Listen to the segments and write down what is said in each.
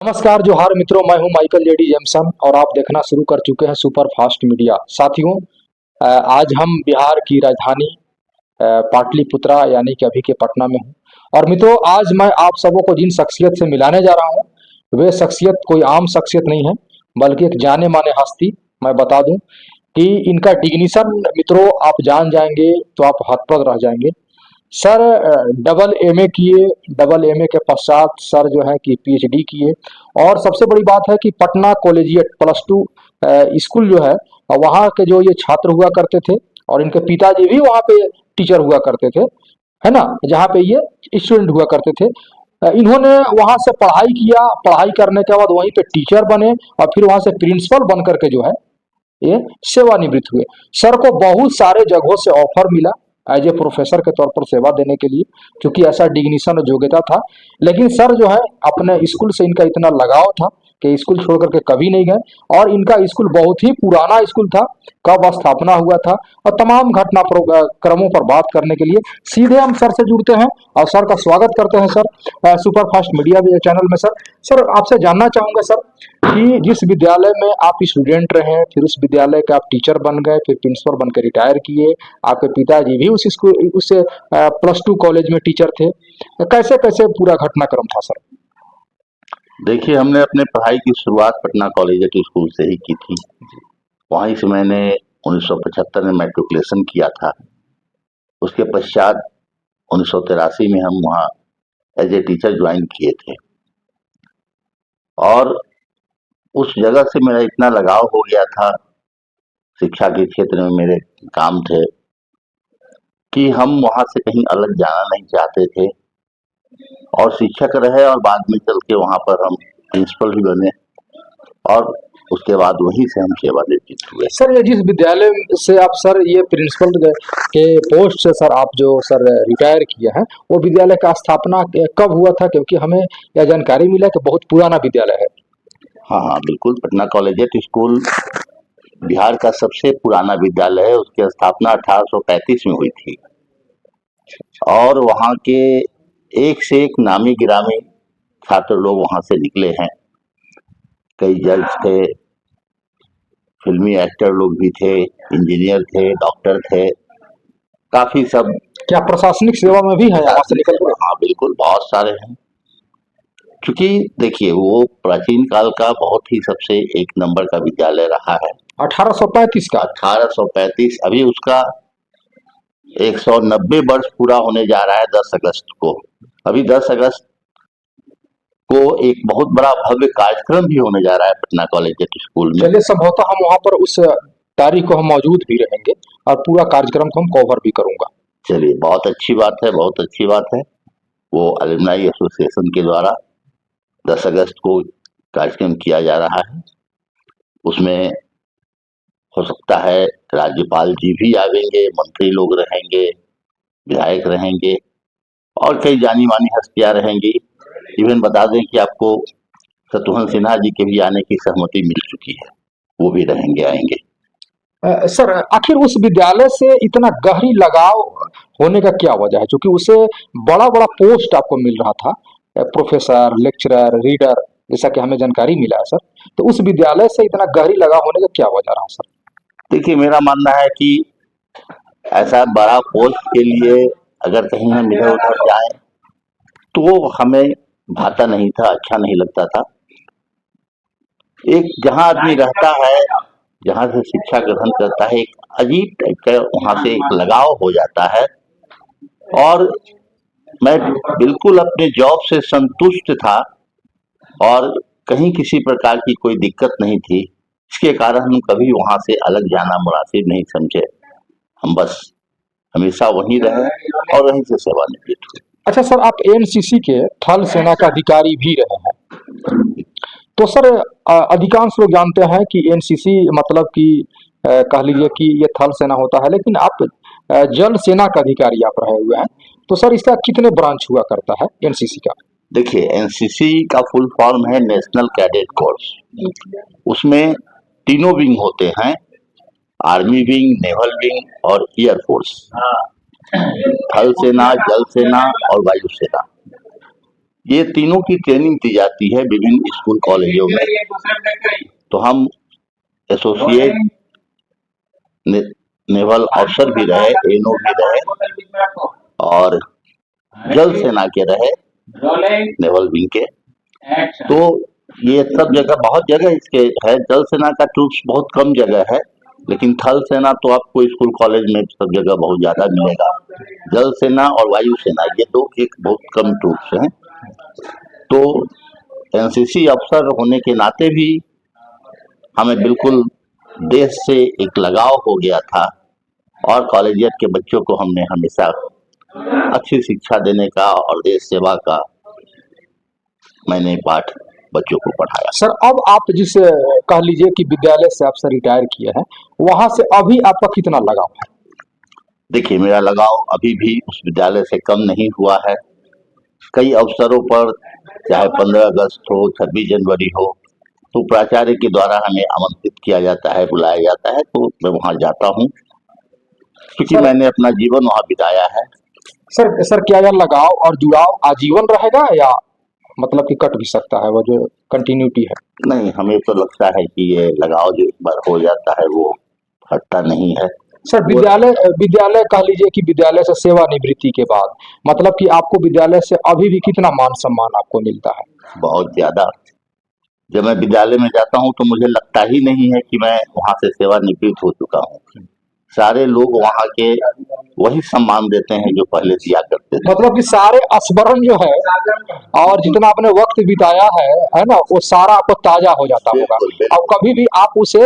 नमस्कार जोहार मित्रों, मैं हूं माइकल जेडी जेमसन और आप देखना शुरू कर चुके हैं सुपर फास्ट मीडिया। साथियों, आज हम बिहार की राजधानी पाटलिपुत्रा यानी कि अभी के पटना में हूं। और मित्रों, आज मैं आप सबों को जिन शख्सियत से मिलाने जा रहा हूं वे शख्सियत कोई आम शख्सियत नहीं है, बल्कि एक जाने माने हस्ती। मैं बता दूं कि इनका डिग्निशन मित्रों आप जान जाएंगे तो आप हतप्रभ रह जाएंगे। सर डबल एमए किए, डबल एमए के पश्चात सर जो है कि पीएचडी किए। और सबसे बड़ी बात है कि पटना कॉलेजिएट +2 स्कूल जो है वहाँ के जो ये छात्र हुआ करते थे और इनके पिताजी भी वहाँ पे टीचर हुआ करते थे, है ना, जहाँ पे ये स्टूडेंट हुआ करते थे। इन्होंने वहाँ से पढ़ाई किया, पढ़ाई करने के बाद वहीं पे टीचर बने और फिर वहाँ से प्रिंसिपल बन करके जो है ये सेवानिवृत्त हुए। सर को बहुत सारे जगहों से ऑफर मिला एज ए प्रोफेसर के तौर पर सेवा देने के लिए, क्योंकि ऐसा डिग्निशन और योग्यता था। लेकिन सर जो है अपने स्कूल से इनका इतना लगाव था कि स्कूल छोड़ करके कभी नहीं गए। और इनका स्कूल बहुत ही पुराना स्कूल था, कब स्थापना हुआ था और तमाम क्रमों पर बात करने के लिए सीधे हम सर से जुड़ते हैं और सर का स्वागत करते हैं sir super fast media channel में। सर आपसे जानना चाहूंगा सर कि जिस विद्यालय में आप स्टूडेंट रहे, फिर उस विद्यालय के आप टीचर बन गए, फिर प्रिंसिपल बनकर रिटायर किए, आपके पिताजी भी उस स्कूल उस +2 कॉलेज में टीचर थे, कैसे कैसे पूरा घटनाक्रम था सर? देखिए, हमने अपने पढ़ाई की शुरुआत पटना कॉलेजिएट स्कूल से ही की थी। वहीं से मैंने 1975 में मैट्रिकुलेशन किया था। उसके पश्चात 1983 में हम वहाँ एज ए टीचर ज्वाइन किए थे और उस जगह से मेरा इतना लगाव हो गया था, शिक्षा के क्षेत्र में मेरे काम थे कि हम वहाँ से कहीं अलग जाना नहीं चाहते थे और शिक्षक रहे और बाद में चल के वहाँ पर हम प्रिंसिपल भी बने और उसके बाद वहीं से हम सेवानिवृत्त हुए। सर ये जिस विद्यालय से आप सर ये प्रिंसिपल के पोस्ट से सर आप जो सर रिटायर किए हैं, वो विद्यालय का स्थापना कब हुआ था? क्योंकि हमें यह जानकारी मिला कि बहुत पुराना विद्यालय है। हाँ, बिल्कुल। पटना कॉलेजिएट स्कूल बिहार का सबसे पुराना विद्यालय है। उसकी स्थापना 1835 में हुई थी और वहाँ के एक से एक नामी गिरामी छात्र लोग वहाँ से निकले हैं। कई जज थे, फिल्मी एक्टर लोग भी थे, इंजीनियर थे, डॉक्टर थे, काफी सब। क्या प्रशासनिक सेवा में भी है यहाँ से निकल कर? हाँ बिल्कुल, बहुत सारे हैं। क्योंकि देखिए, वो प्राचीन काल का बहुत ही सबसे एक नंबर का विद्यालय रहा है। 1835 का? 1835। अभी उसका 190 वर्ष पूरा होने जा रहा है 10 अगस्त को। अभी 10 अगस्त को एक बहुत बड़ा भव्य कार्यक्रम भी होने जा रहा है पटना कॉलेजिएट स्कूल में। चलिए, संभवतः हम वहाँ पर उस तारीख को हम मौजूद भी रहेंगे और पूरा कार्यक्रम को हम कवर भी करूंगा। चलिए, बहुत अच्छी बात है, बहुत अच्छी बात है। वो अलुमनाई एसोसिएशन के द्वारा 10 अगस्त को कार्यक्रम किया जा रहा है। उसमें हो सकता है राज्यपाल जी भी आवेंगे, मंत्री लोग रहेंगे, विधायक रहेंगे और कई जानी मानी हस्तियां रहेंगी। इवन बता दें कि आपको शत्रुघ्न सिन्हा जी के भी आने की सहमति मिल चुकी है, वो भी रहेंगे, आएंगे। सर आखिर उस विद्यालय से इतना गहरी लगाव होने का क्या वजह है? क्योंकि उसे बड़ा बड़ा पोस्ट आपको मिल रहा था, प्रोफेसर, लेक्चरर, रीडर, जैसा कि हमें जानकारी मिला है सर। तो उस विद्यालय से इतना गहरी लगाव होने का क्या वजह रहा सर? देखिए, मेरा मानना है कि ऐसा बड़ा पोस्ट के लिए अगर कहीं हम इधर उधर जाएं तो हमें भाता नहीं था, अच्छा नहीं लगता था। एक जहाँ आदमी रहता है, जहाँ से शिक्षा ग्रहण करता है, एक अजीब टाइप का वहाँ से एक लगाव हो जाता है और मैं बिल्कुल अपने जॉब से संतुष्ट था और कहीं किसी प्रकार की कोई दिक्कत नहीं थी। इसके कारण हम कभी वहाँ से अलग जाना मुनासिब नहीं समझे। हम बस हमेशा वहीं रहे और वहीं से सेवानिवृत्त हुए। अच्छा सर, आप एनसीसी के थल सेना का अधिकारी भी रहे हैं। तो सर अधिकांश लोग जानते हैं कि एनसीसी मतलब कि कह लीजिए कि ये थल सेना होता है, लेकिन आप जल सेना का अधिकारी आप रहे हुए हैं। तो सर इसका कितने ब्रांच हुआ करता है एनसीसी का? देखिए, एनसीसी का फुल फॉर्म है नेशनल कैडेट कोर्स। उसमें तीनों विंग होते हैं, आर्मी विंग, नेवल विंग और एयरफोर्स। थल सेना, जल सेना और वायु सेना। ये तीनों की ट्रेनिंग दी जाती है विभिन्न स्कूल कॉलेजों में। तो हम एसोसिएट नेवल ऑफिसर भी रहे, एनो भी रहे और जल सेना के रहे, नेवल विंग के। तो ये सब जगह बहुत जगह इसके है। जल सेना का ट्रूप्स बहुत कम जगह है, लेकिन थल सेना तो आपको स्कूल कॉलेज में सब जगह बहुत ज्यादा मिलेगा। जल सेना और वायु सेना ये दो एक बहुत कम ट्रूप्स हैं। तो एनसीसी अफसर होने के नाते भी हमें बिल्कुल देश से एक लगाव हो गया था और कॉलेजियट के बच्चों को हमने हमेशा अच्छी शिक्षा देने का और देश सेवा का मैंने पाठ बच्चों को पढ़ाया। सर अब आप जिस कह लीजिए कि विद्यालय से आप सर रिटायर किए हैं, वहां से अभी आपका कितना लगाव है? देखिए, मेरा लगाव अभी भी उस विद्यालय से कम नहीं हुआ है। कई अवसरों पर, चाहे 15 अगस्त हो, 26 जनवरी हो, तो प्राचार्य के द्वारा हमें आमंत्रित किया जाता है, बुलाया जाता है, तो मैं वहां जाता हूं, क्योंकि मैंने अपना जीवन वहां बिताया है। सर क्या यह लगाव और जुड़ाव आजीवन रहेगा या मतलब कि कट भी सकता है, वो जो कंटिन्यूटी है? नहीं, हमें तो लगता है कि ये लगाव जो एक बार हो जाता है वो हटता नहीं है। सर विद्यालय कह लीजिए कि विद्यालय से सेवानिवृत्ति के बाद मतलब कि आपको विद्यालय से अभी भी कितना मान सम्मान आपको मिलता है? बहुत ज्यादा। जब मैं विद्यालय में जाता हूं तो मुझे लगता ही नहीं है कि मैं वहां से सेवानिवृत्त हो चुका हूं। सारे लोग वहां के वही सम्मान देते हैं जो पहले दिया करते थे। मतलब कि सारे स्मरण जो है और जितना आपने वक्त बिताया है ना, वो सारा आपको ताजा हो जाता होगा और कभी भी आप उसे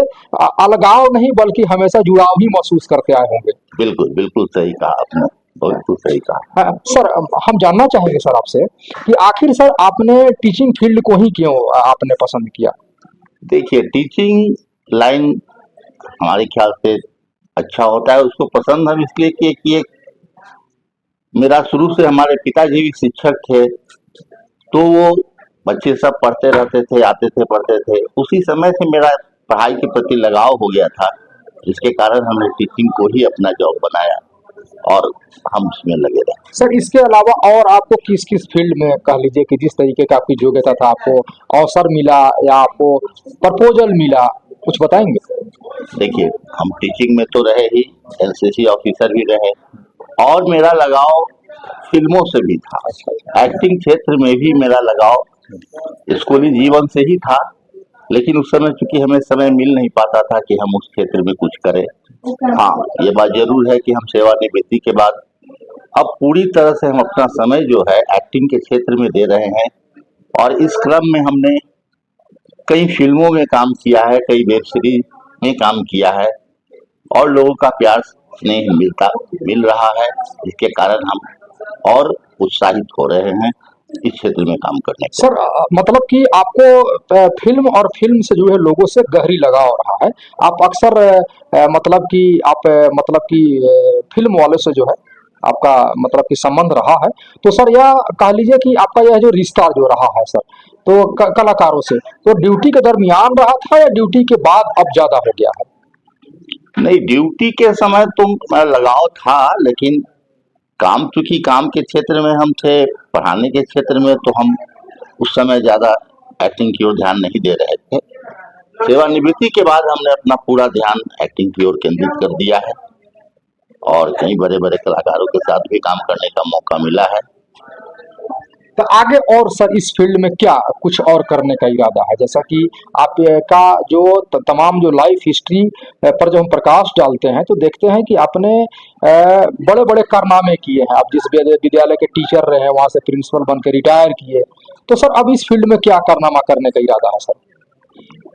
अलगाव नहीं बल्कि हमेशा जुड़ाव ही महसूस करते आए होंगे। बिल्कुल बिल्कुल सही कहा आपने, बिल्कुल सही कहा। सर हम जानना चाहेंगे सर आपसे कि आखिर सर आपने टीचिंग फील्ड को ही क्यों आपने पसंद किया? देखिए, टीचिंग लाइन हमारे ख्याल से अच्छा होता है। उसको पसंद हम इसलिए किए कि एक मेरा शुरू से हमारे पिताजी भी शिक्षक थे, तो वो बच्चे सब पढ़ते रहते थे, आते थे, पढ़ते थे। उसी समय से मेरा पढ़ाई के प्रति लगाव हो गया था, जिसके कारण हमने टीचिंग को ही अपना जॉब बनाया और हम उसमें लगे रहे। सर इसके अलावा और आपको किस किस फील्ड में कह लीजिए कि जिस तरीके का आपकी योग्यता था, आपको अवसर मिला या आपको प्रपोजल मिला, कुछ बताएंगे? देखिए, हम टीचिंग में तो रहे ही, एनसीसी ऑफिसर भी रहे और मेरा लगाव फिल्मों से भी था। एक्टिंग क्षेत्र में भी मेरा लगाव स्कूली जीवन से ही था, लेकिन उस समय चूंकि हमें समय मिल नहीं पाता था कि हम उस क्षेत्र में कुछ करें। हाँ, ये बात जरूर है कि हम सेवानिवृत्ति के बाद अब पूरी तरह से हम अपना समय जो है एक्टिंग के क्षेत्र में दे रहे हैं और इस क्रम में हमने कई फिल्मों में काम किया है, कई वेब सीरीज में काम किया है और लोगों का प्यार स्नेह मिल रहा है, जिसके कारण हम और उत्साहित हो रहे हैं इस क्षेत्र में काम करने के। सर मतलब कि आपको फिल्म और फिल्म से जो है लोगों से गहरी लगाव रहा है। आप अक्सर मतलब कि आप मतलब कि फिल्म वालों से जो है आपका मतलब कि संबंध रहा है। तो सर यह कह लीजिए कि आपका यह जो रिश्ता जो रहा है सर, तो कलाकारों से तो ड्यूटी के दरमियान रहा था या ड्यूटी के बाद अब ज्यादा हो गया है? नहीं, ड्यूटी के समय तो लगाव था, लेकिन काम चूंकि काम के क्षेत्र में हम थे, पढ़ाने के क्षेत्र में तो हम उस समय ज्यादा एक्टिंग की ओर ध्यान नहीं दे रहे थे। सेवानिवृत्ति के बाद हमने अपना पूरा ध्यान एक्टिंग की ओर केंद्रित कर दिया है और कई बड़े बड़े कलाकारों के साथ भी काम करने का मौका मिला है। तो आगे और सर इस फील्ड में क्या कुछ और करने का इरादा है? जैसा कि आपका जो तमाम जो लाइफ हिस्ट्री पर जब हम प्रकाश डालते हैं तो देखते हैं कि आपने बड़े बड़े कारनामे किए हैं। आप जिस विद्यालय के टीचर रहे हैं वहां से प्रिंसिपल बन के रिटायर किए, तो सर अब इस फील्ड में क्या कारनामा करने का इरादा है सर?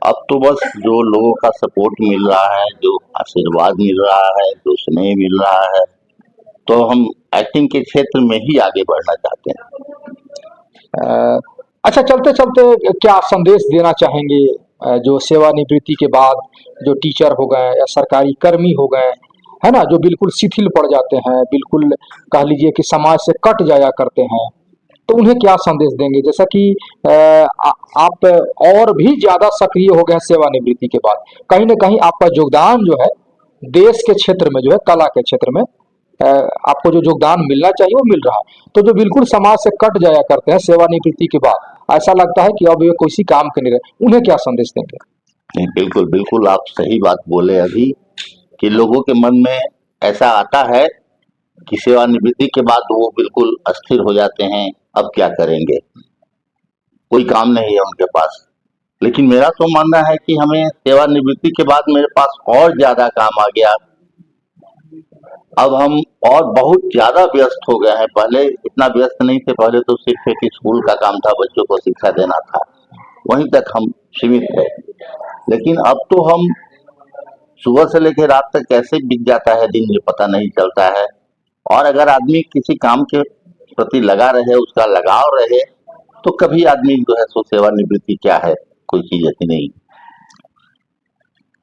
अब तो बस जो लोगों का सपोर्ट मिल रहा है, जो आशीर्वाद मिल रहा है, जो स्नेह मिल रहा है, तो हम एक्टिंग के क्षेत्र में ही आगे बढ़ना चाहते हैं। अच्छा चलते चलते क्या संदेश देना चाहेंगे जो सेवानिवृत्ति के बाद जो टीचर हो गए या सरकारी कर्मी हो गए, है ना, जो बिल्कुल शिथिल पड़ जाते हैं, बिल्कुल कह लीजिए कि समाज से कट जाया करते हैं, तो उन्हें क्या संदेश देंगे? जैसा कि आप और भी ज्यादा सक्रिय हो गए सेवानिवृत्ति के बाद, कहीं ना कहीं आपका योगदान जो है देश के क्षेत्र में जो है कला के क्षेत्र में आपको जो योगदान मिलना चाहिए वो मिल रहा है। तो जो बिल्कुल समाज से कट जाया करते हैं सेवानिवृत्ति के बाद, ऐसा लगता है कि अब ये किसी काम के नहीं रहे, उन्हें क्या संदेश देंगे? नहीं, बिल्कुल बिल्कुल आप सही बात बोले अभी, कि लोगों के मन में ऐसा आता है कि सेवानिवृत्ति के बाद वो बिल्कुल अस्थिर हो जाते हैं, अब क्या करेंगे, कोई काम नहीं है उनके पास। लेकिन मेरा तो मानना है कि हमें सेवानिवृत्ति के बाद मेरे पास और ज्यादा काम आ गया। अब हम और बहुत ज्यादा व्यस्त हो गए हैं, पहले इतना व्यस्त नहीं थे, पहले तो सिर्फ एक स्कूल का काम था, बच्चों को शिक्षा देना था, वहीं तक हम सीमित थे। लेकिन अब तो हम सुबह से लेकर रात तक कैसे बीत जाता है दिन, ये पता नहीं चलता है। और अगर आदमी किसी काम के प्रति लगा रहे, उसका लगाव रहे, तो कभी आदमी जो है सो सेवानिवृत्ति क्या है, कोई चीज ऐसी नहीं।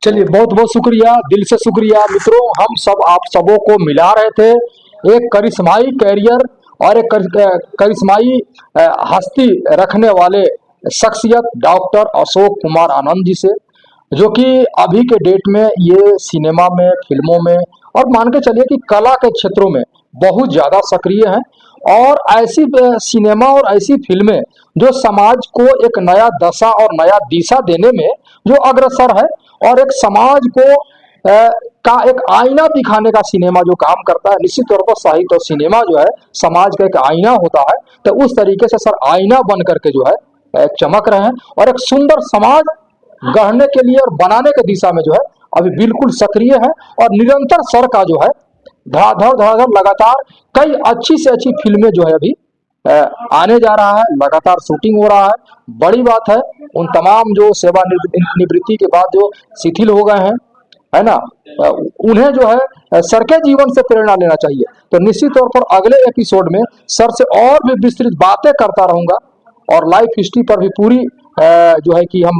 चलिए, बहुत बहुत शुक्रिया, दिल से शुक्रिया मित्रों। हम सब आप सबों को मिला रहे थे एक करिश्माई कैरियर और एक करिश्माई हस्ती रखने वाले शख्सियत डॉक्टर अशोक कुमार आनंद जी से, जो कि अभी के डेट में ये सिनेमा में, फिल्मों में और मान के चलिए कि कला के क्षेत्रों में बहुत ज़्यादा सक्रिय हैं। और ऐसी सिनेमा और ऐसी फिल्में जो समाज को एक नया दशा और नया दिशा देने में जो अग्रसर है, और एक समाज को का एक आईना दिखाने का सिनेमा जो काम करता है। निश्चित तौर पर साहित्य और सिनेमा जो है समाज का एक आईना होता है, तो उस तरीके से सर आईना बन करके जो है चमक रहे हैं और एक सुंदर समाज गढ़ने के लिए और बनाने के दिशा में जो है अभी बिल्कुल सक्रिय है। और निरंतर सर का जो है धड़ाधड़ धड़ाधड़ लगातार कई अच्छी से अच्छी फिल्में जो है अभी आने जा रहा है, लगातार शूटिंग हो रहा है। बड़ी बात है, उन तमाम जो सेवानिवृत्ति के बाद जो शिथिल हो गए हैं, है ना, उन्हें जो है सर के जीवन से प्रेरणा लेना चाहिए। तो निश्चित तौर पर अगले एपिसोड में सर से और भी विस्तृत बातें करता रहूंगा और लाइफ हिस्ट्री पर भी पूरी जो है कि हम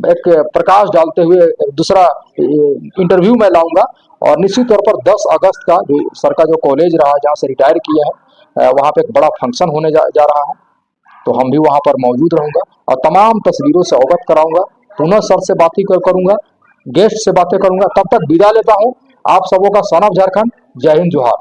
एक प्रकाश डालते हुए दूसरा इंटरव्यू में लाऊंगा। और निश्चित तौर पर 10 अगस्त का जो सर का जो कॉलेज रहा जहाँ से रिटायर किया है, वहाँ पे एक बड़ा फंक्शन होने जा रहा है, तो हम भी वहाँ पर मौजूद रहूंगा और तमाम तस्वीरों से अवगत कराऊंगा। पुनः सर से बातें करूंगा, गेस्ट से बातें करूंगा। तब तक विदा लेता हूँ आप सबों का, सन ऑफ झारखंड। जय हिंद, जोहार।